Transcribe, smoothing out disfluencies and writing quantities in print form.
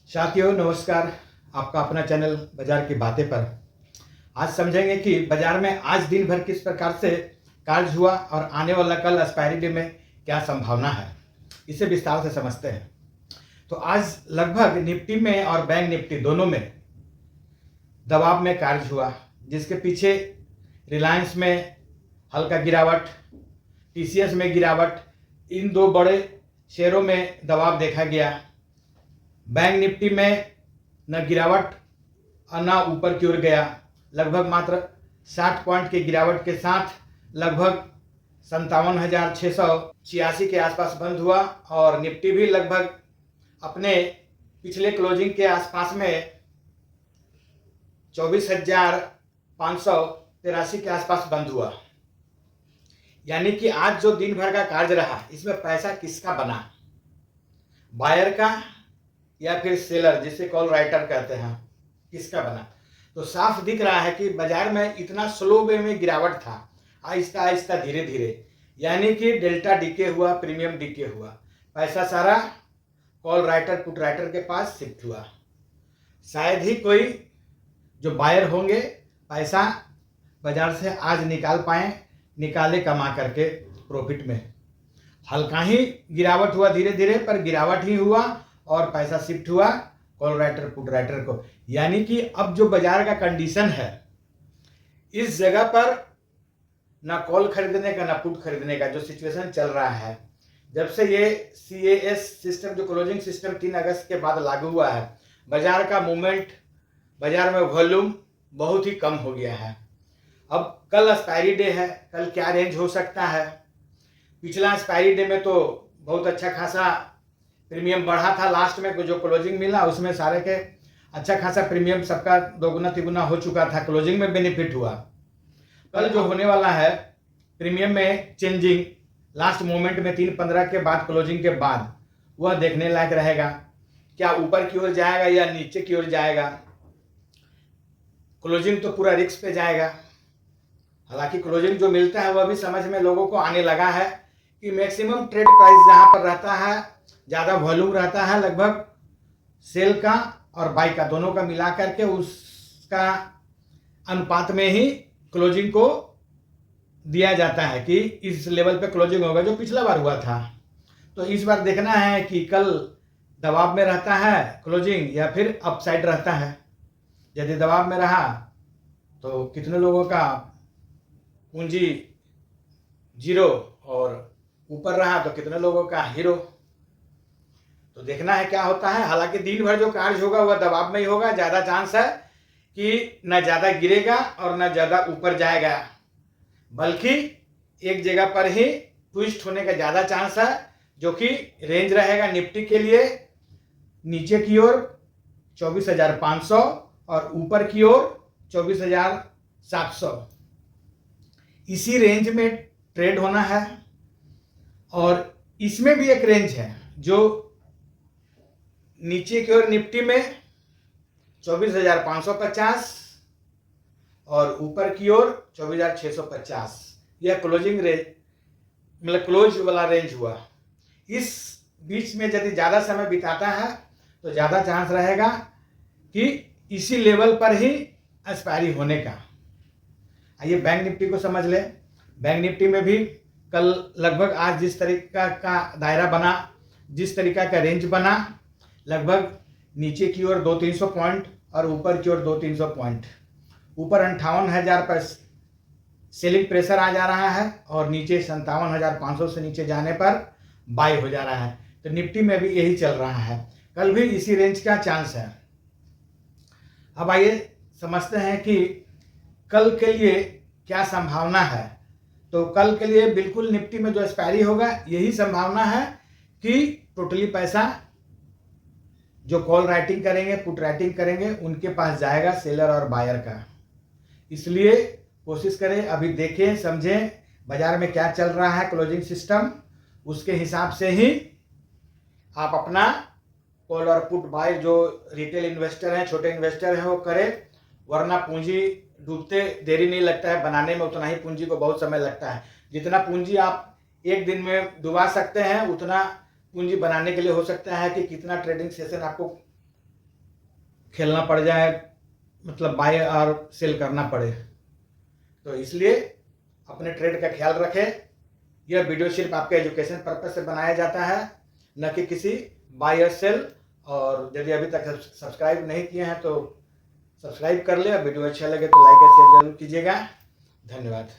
साथियों नमस्कार। आपका अपना चैनल बाजार की बातें पर आज समझेंगे कि बाजार में आज दिन भर किस प्रकार से कार्य हुआ और आने वाला कल एक्सपायरी डे में क्या संभावना है, इसे विस्तार से समझते हैं। तो आज लगभग निफ्टी में और बैंक निफ्टी दोनों में दबाव में कार्य हुआ, जिसके पीछे रिलायंस में हल्का गिरावट, टीसीएस में गिरावट, इन दो बड़े शेयरों में दबाव देखा गया। बैंक निफ्टी में न गिरावट और न ऊपर की ओर गया, लगभग मात्र 60 पॉइंट की गिरावट के साथ लगभग 57,686 के आसपास बंद हुआ और निफ्टी भी लगभग अपने पिछले क्लोजिंग के आसपास में 24,583 के आसपास बंद हुआ। यानी कि आज जो दिन भर का कार्य रहा, इसमें पैसा किसका बना, बायर का या फिर सेलर जिसे कॉल राइटर कहते हैं, किसका बना? तो साफ दिख रहा है कि बाजार में इतना स्लो वे में गिरावट था, आहिस्ता आहिस्ता धीरे धीरे, यानी कि डेल्टा डीके हुआ, प्रीमियम डीके हुआ, पैसा सारा कॉल राइटर पुट राइटर के पास शिफ्ट हुआ। शायद ही कोई जो बायर होंगे पैसा बाजार से आज निकाल पाए, निकाले कमा करके प्रॉफिट में। हल्का ही गिरावट हुआ धीरे धीरे, पर गिरावट ही हुआ और पैसा शिफ्ट हुआ कॉल राइटर पुट राइटर को। यानी कि अब जो बाजार का कंडीशन है, इस जगह पर ना कॉल खरीदने का ना पुट खरीदने का जो सिचुएशन चल रहा है, जब से ये CAS सिस्टम जो क्लोजिंग सिस्टम 3 अगस्त के बाद लागू हुआ है, बाजार का मूवमेंट, बाजार में वॉल्यूम बहुत ही कम हो गया है। अब कल एक्सपायरी डे है, कल क्या रेंज हो सकता है? पिछला एक्सपायरी डे में तो बहुत अच्छा खासा प्रीमियम बढ़ा था, लास्ट में जो क्लोजिंग मिला उसमें सारे के अच्छा खासा प्रीमियम सबका दोगुना तिगुना हो चुका था, क्लोजिंग में बेनिफिट हुआ। कल जो होने वाला है प्रीमियम में चेंजिंग लास्ट मोमेंट में 3:15 के बाद, क्लोजिंग के बाद, वह देखने लायक रहेगा। क्या ऊपर की ओर जाएगा या नीचे की ओर जाएगा? क्लोजिंग तो पूरा रिस्क पे जाएगा। हालांकि क्लोजिंग जो मिलता है वह भी समझ में लोगों को आने लगा है कि मैक्सिमम ट्रेड प्राइस जहां पर रहता है, ज़्यादा वॉल्यूम रहता है, लगभग सेल का और बाई का दोनों का मिला करके उसका अनुपात में ही क्लोजिंग को दिया जाता है कि इस लेवल पे क्लोजिंग होगा, जो पिछला बार हुआ था। तो इस बार देखना है कि कल दबाव में रहता है क्लोजिंग या फिर अपसाइड रहता है। यदि दबाव में रहा तो कितने लोगों का पूंजी जीरो और ऊपर रहा तो कितने लोगों का हीरो, तो देखना है क्या होता है। हालांकि दिन भर जो कार्य होगा वह दबाव में ही होगा। ज़्यादा चांस है कि न ज़्यादा गिरेगा और न ज़्यादा ऊपर जाएगा, बल्कि एक जगह पर ही ट्विस्ट होने का ज़्यादा चांस है, जो कि रेंज रहेगा निफ्टी के लिए नीचे की ओर 24,500 और ऊपर की ओर 24,700। इसी रेंज में ट्रेड होना है। और इसमें भी एक रेंज है जो नीचे की ओर निफ्टी में 24,550 और ऊपर की ओर 24,650, यह क्लोजिंग रेंज मतलब क्लोज वाला रेंज हुआ। इस बीच में यदि ज़्यादा समय बिताता है तो ज़्यादा चांस रहेगा कि इसी लेवल पर ही एक्सपायरी होने का। आइए बैंक निफ्टी को समझ ले। बैंक निफ्टी में भी कल लगभग आज जिस तरीका का दायरा बना, जिस तरीका का रेंज बना, लगभग नीचे की ओर 200-300 पॉइंट और ऊपर की ओर 200-300 पॉइंट। ऊपर 58,000 पर सेलिंग प्रेशर आ जा रहा है और नीचे 57,500 से नीचे जाने पर बाई हो जा रहा है। तो निफ्टी में भी यही चल रहा है, कल भी इसी रेंज का चांस है। अब आइए समझते हैं कि कल के लिए क्या संभावना है। तो कल के लिए बिल्कुल निफ्टी में जो एक्सपायरी होगा, यही संभावना है कि टोटली पैसा जो कॉल राइटिंग करेंगे पुट राइटिंग करेंगे उनके पास जाएगा, सेलर और बायर का। इसलिए कोशिश करें, अभी देखें समझें बाजार में क्या चल रहा है क्लोजिंग सिस्टम, उसके हिसाब से ही आप अपना कॉल और पुट बाय जो रिटेल इन्वेस्टर हैं, छोटे इन्वेस्टर हैं, वो करें। वरना पूंजी डूबते देरी नहीं लगता है, बनाने में उतना ही पूंजी को बहुत समय लगता है। जितना पूंजी आप एक दिन में डुबा सकते हैं, उतना पूंजी बनाने के लिए हो सकता है कि कितना ट्रेडिंग सेशन आपको खेलना पड़ जाए, मतलब बाय और सेल करना पड़े। तो इसलिए अपने ट्रेड का ख्याल रखें। यह वीडियो सिर्फ आपके एजुकेशन पर्पज से बनाया जाता है, न कि किसी बाय और सेल। और यदि अभी तक सब्सक्राइब नहीं किए हैं तो सब्सक्राइब कर ले। वीडियो अच्छा लगे तो लाइक और शेयर जरूर कीजिएगा। धन्यवाद।